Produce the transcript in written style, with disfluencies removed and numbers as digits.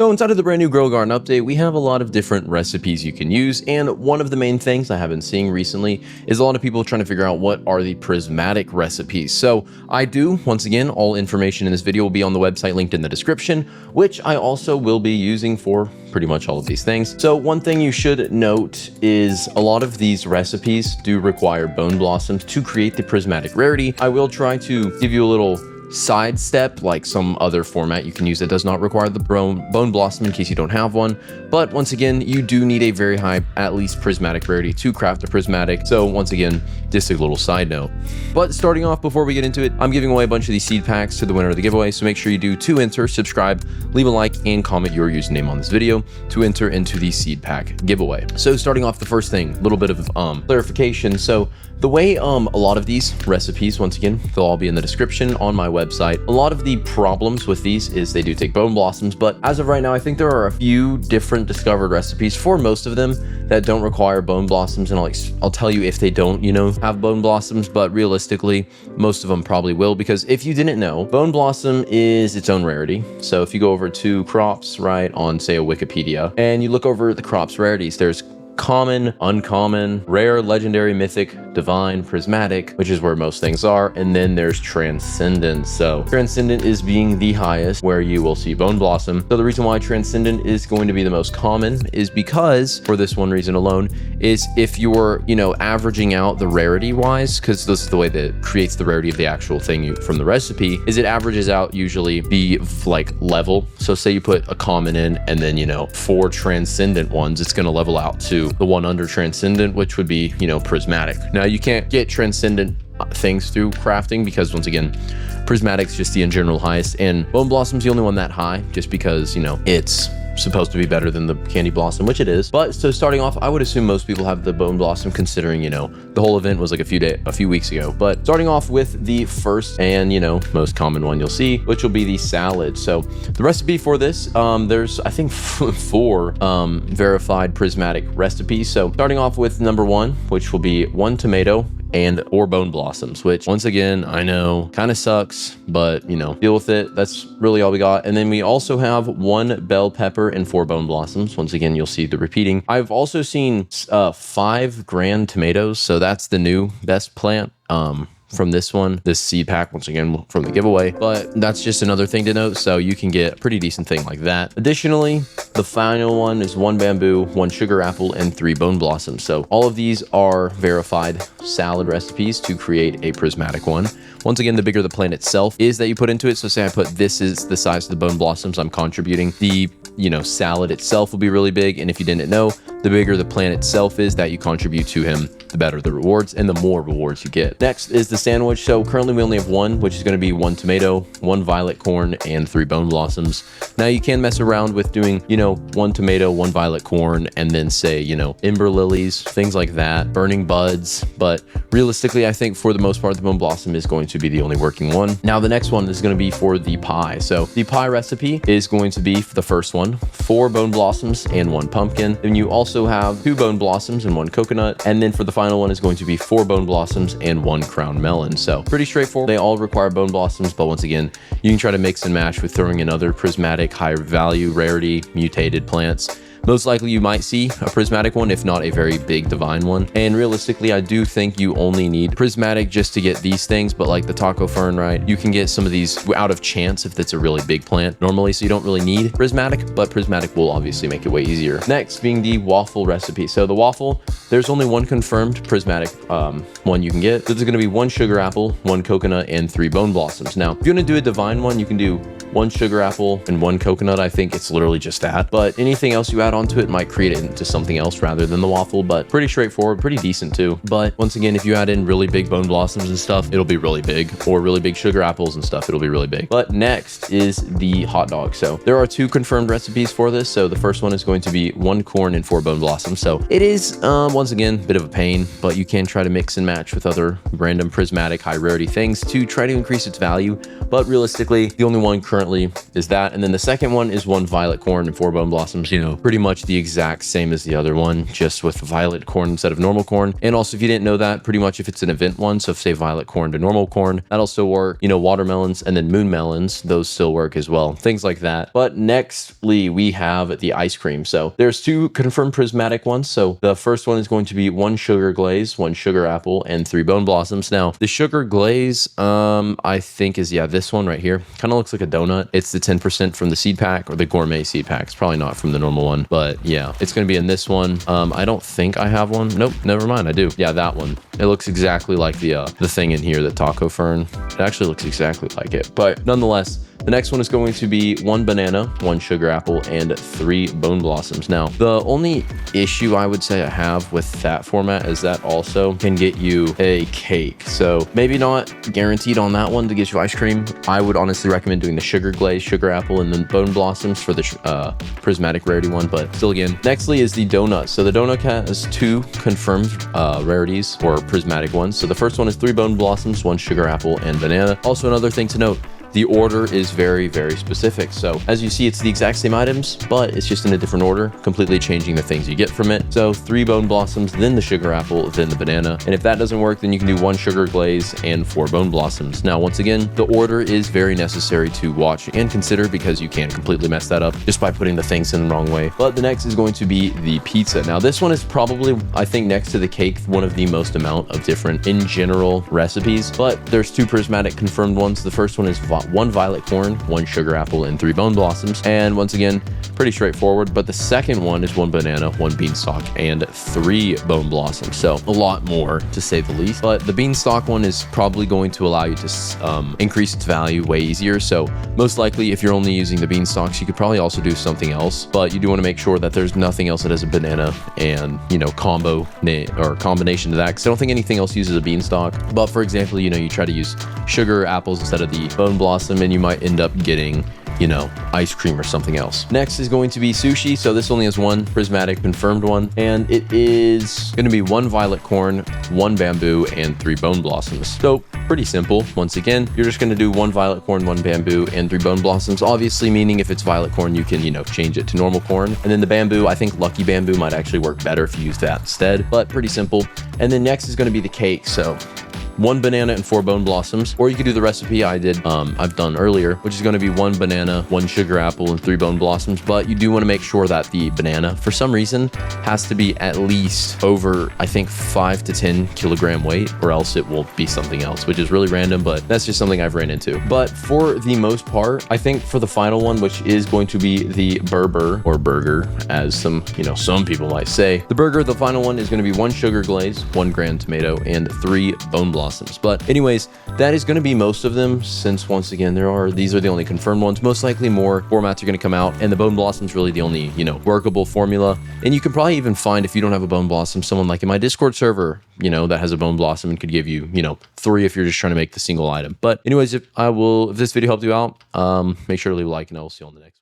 So inside of the brand new Grow Garden update, we have a lot of different recipes you can use, and one of the main things I have been seeing recently is a lot of people trying to figure out what are the prismatic recipes. So I do, once again, all information in this video will be on the website linked in the description, which I also will be using for pretty much all of these things. So one thing you should note is a lot of these recipes do require bone blossoms to create the prismatic rarity. I will try to give you a little sidestep like some other format you can use that does not require the bone blossom in case you don't have one. But once again, you do need a very high, at least prismatic rarity to craft a prismatic. So once again, just a little side note. But starting off, before we get into it, I'm giving away a bunch of these seed packs to the winner of the giveaway. So make sure you do to enter, subscribe, leave a like, and comment your username on this video to enter into the seed pack giveaway. So starting off, the first thing, a little bit of clarification. So the way a lot of these recipes, once again, they'll all be in the description on my website. A lot of the problems with these is they do take bone blossoms, but as of right now, I think there are a few different discovered recipes for most of them that don't require bone blossoms, and I'll tell you if they don't, have bone blossoms, but realistically, most of them probably will, because if you didn't know, bone blossom is its own rarity. So if you go over to crops, right, on say a Wikipedia, and you look over the crops rarities, there's common, uncommon, rare, legendary, mythic, divine, prismatic, which is where most things are, and then there's transcendent. So transcendent is being the highest, where you will see bone blossom. So the reason why transcendent is going to be the most common is because, for this one reason alone, is if you're averaging out the rarity wise, because this is the way that it creates the rarity of the actual thing from the recipe, is it averages out usually be like level. So say you put a common in and then 4 transcendent ones, it's going to level out to the one under transcendent, which would be prismatic. Now you can't get transcendent things through crafting because, once again, prismatic's just the in general highest, and bone blossom's the only one that high, just because it's supposed to be better than the candy blossom, which it is. But so starting off, I would assume most people have the bone blossom, considering the whole event was like a few weeks ago. But starting off with the first and most common one you'll see, which will be the salad. So the recipe for this, there's I think 4 verified prismatic recipes. So starting off with number 1, which will be 1 tomato or bone blossoms, which once again, I know kind of sucks, but deal with it. That's really all we got. And then we also have 1 bell pepper and 4 bone blossoms. Once again, you'll see the repeating. I've also seen 5 grand tomatoes. So that's the new best plant from this seed pack, once again from the giveaway. But that's just another thing to note, so you can get a pretty decent thing like that. Additionally, the final one is 1 bamboo, 1 sugar apple, and 3 bone blossoms. So all of these are verified salad recipes to create a prismatic one. Once again, the bigger the plant itself is that you put into it. So say I put this is the size of the bone blossoms I'm contributing, the salad itself will be really big. And if you didn't know, the bigger the plant itself is that you contribute to him, the better the rewards and the more rewards you get. Next is the sandwich. So currently we only have 1, which is going to be 1 tomato, 1 violet corn, and 3 bone blossoms. Now you can mess around with doing 1 tomato, 1 violet corn, and then say ember lilies, things like that, burning buds. But realistically, I think for the most part, the bone blossom is going to be the only working one. Now the next one is going to be for the pie. So the pie recipe is going to be the first one, 4 bone blossoms and 1 pumpkin. Then you also have 2 bone blossoms and 1 coconut. And then for the final one is going to be 4 bone blossoms and 1 crown melon. So pretty straightforward. They all require bone blossoms, but once again, you can try to mix and match with throwing in other prismatic, high value, rarity, mutated plants. Most likely you might see a prismatic one, if not a very big divine one. And realistically, I do think you only need prismatic just to get these things, but like the taco fern, right? You can get some of these out of chance if it's a really big plant normally, so you don't really need prismatic, but prismatic will obviously make it way easier. Next being the waffle recipe. So the waffle, there's only 1 confirmed prismatic one you can get. This is going to be 1 sugar apple, 1 coconut, and 3 bone blossoms. Now, if you're going to do a divine one, you can do 1 sugar apple and 1 coconut. I think it's literally just that, but anything else you add onto it might create it into something else rather than the waffle. But pretty straightforward, pretty decent too. But once again, if you add in really big bone blossoms and stuff, it'll be really big, or really big sugar apples and stuff, it'll be really big. But next is the hot dog. So there are 2 confirmed recipes for this. So the first one is going to be 1 corn and 4 bone blossoms. So it is once again a bit of a pain, but you can try to mix and match with other random prismatic high rarity things to try to increase its value. But realistically, the only one currently currently is that. And then the second one is 1 violet corn and 4 bone blossoms, you know, pretty much the exact same as the other one, just with violet corn instead of normal corn. And also, if you didn't know that, pretty much if it's an event one, so if say violet corn to normal corn, that'll still work. You know, watermelons and then moon melons, those still work as well, things like that. But nextly, we have the ice cream. So there's 2 confirmed prismatic ones. So the first one is going to be 1 sugar glaze, 1 sugar apple, and 3 bone blossoms. Now, the sugar glaze, I think is, yeah, this one right here. Kind of looks like a donut. It's the 10% from the seed pack or the gourmet seed pack. It's probably not from the normal one, but yeah, it's going to be in this one. I don't think I have one. Nope, never mind. I do. Yeah, that one. It looks exactly like the thing in here, the taco fern. It actually looks exactly like it, but nonetheless, the next one is going to be 1 banana, 1 sugar apple, and 3 bone blossoms. Now, the only issue I would say I have with that format is that also can get you a cake. So maybe not guaranteed on that one to get you ice cream. I would honestly recommend doing the sugar glaze, sugar apple, and then bone blossoms for the prismatic rarity one. But still, again, nextly is the donut. So the donut has 2 confirmed rarities or prismatic ones. So the first one is 3 bone blossoms, 1 sugar apple, and banana. Also, another thing to note, the order is very, very specific. So as you see, it's the exact same items, but it's just in a different order, completely changing the things you get from it. So 3 bone blossoms, then the sugar apple, then the banana. And if that doesn't work, then you can do 1 sugar glaze and 4 bone blossoms. Now, once again, the order is very necessary to watch and consider because you can completely mess that up just by putting the things in the wrong way. But the next is going to be the pizza. Now, this one is probably, I think, next to the cake, one of the most amount of different in general recipes, but there's 2 prismatic confirmed ones. The first one is 1 violet corn, 1 sugar apple, and 3 bone blossoms. And once again, pretty straightforward. But the second one is 1 banana, 1 beanstalk, and 3 bone blossoms. So a lot more, to say the least. But the beanstalk one is probably going to allow you to increase its value way easier. So most likely, if you're only using the beanstalks, you could probably also do something else. But you do want to make sure that there's nothing else that has a banana and, you know, combination to that. Because I don't think anything else uses a beanstalk. But for example, you know, you try to use sugar apples instead of the bone blossom, and you might end up getting, you know, ice cream or something else. Next is going to be sushi. So this only has 1 prismatic confirmed one, and it is going to be 1 violet corn, 1 bamboo, and 3 bone blossoms. So pretty simple. Once again, you're just going to do 1 violet corn, 1 bamboo, and 3 bone blossoms. Obviously, meaning if it's violet corn, you can, you know, change it to normal corn. And then the bamboo, I think lucky bamboo might actually work better if you use that instead, but pretty simple. And then next is going to be the cake. So 1 banana and 4 bone blossoms, or you could do the recipe I've done earlier, which is going to be 1 banana, 1 sugar apple, and 3 bone blossoms. But you do want to make sure that the banana, for some reason, has to be at least over, I think, 5 to 10 kilogram weight, or else it will be something else, which is really random, but that's just something I've ran into. But for the most part, I think for the final one, which is going to be the burger, or burger, as some people might say, the burger, the final one is going to be 1 sugar glaze, 1 grand tomato, and 3 bone blossoms. But anyways, that is going to be most of them, since once again, these are the only confirmed ones. Most likely more formats are going to come out, and the bone blossom is really the only, you know, workable formula. And you can probably even find, if you don't have a bone blossom, someone like in my Discord server, you know, that has a bone blossom and could give you, you know, 3 if you're just trying to make the single item. But anyways, if this video helped you out, make sure to leave a like, and I will see you on the next one.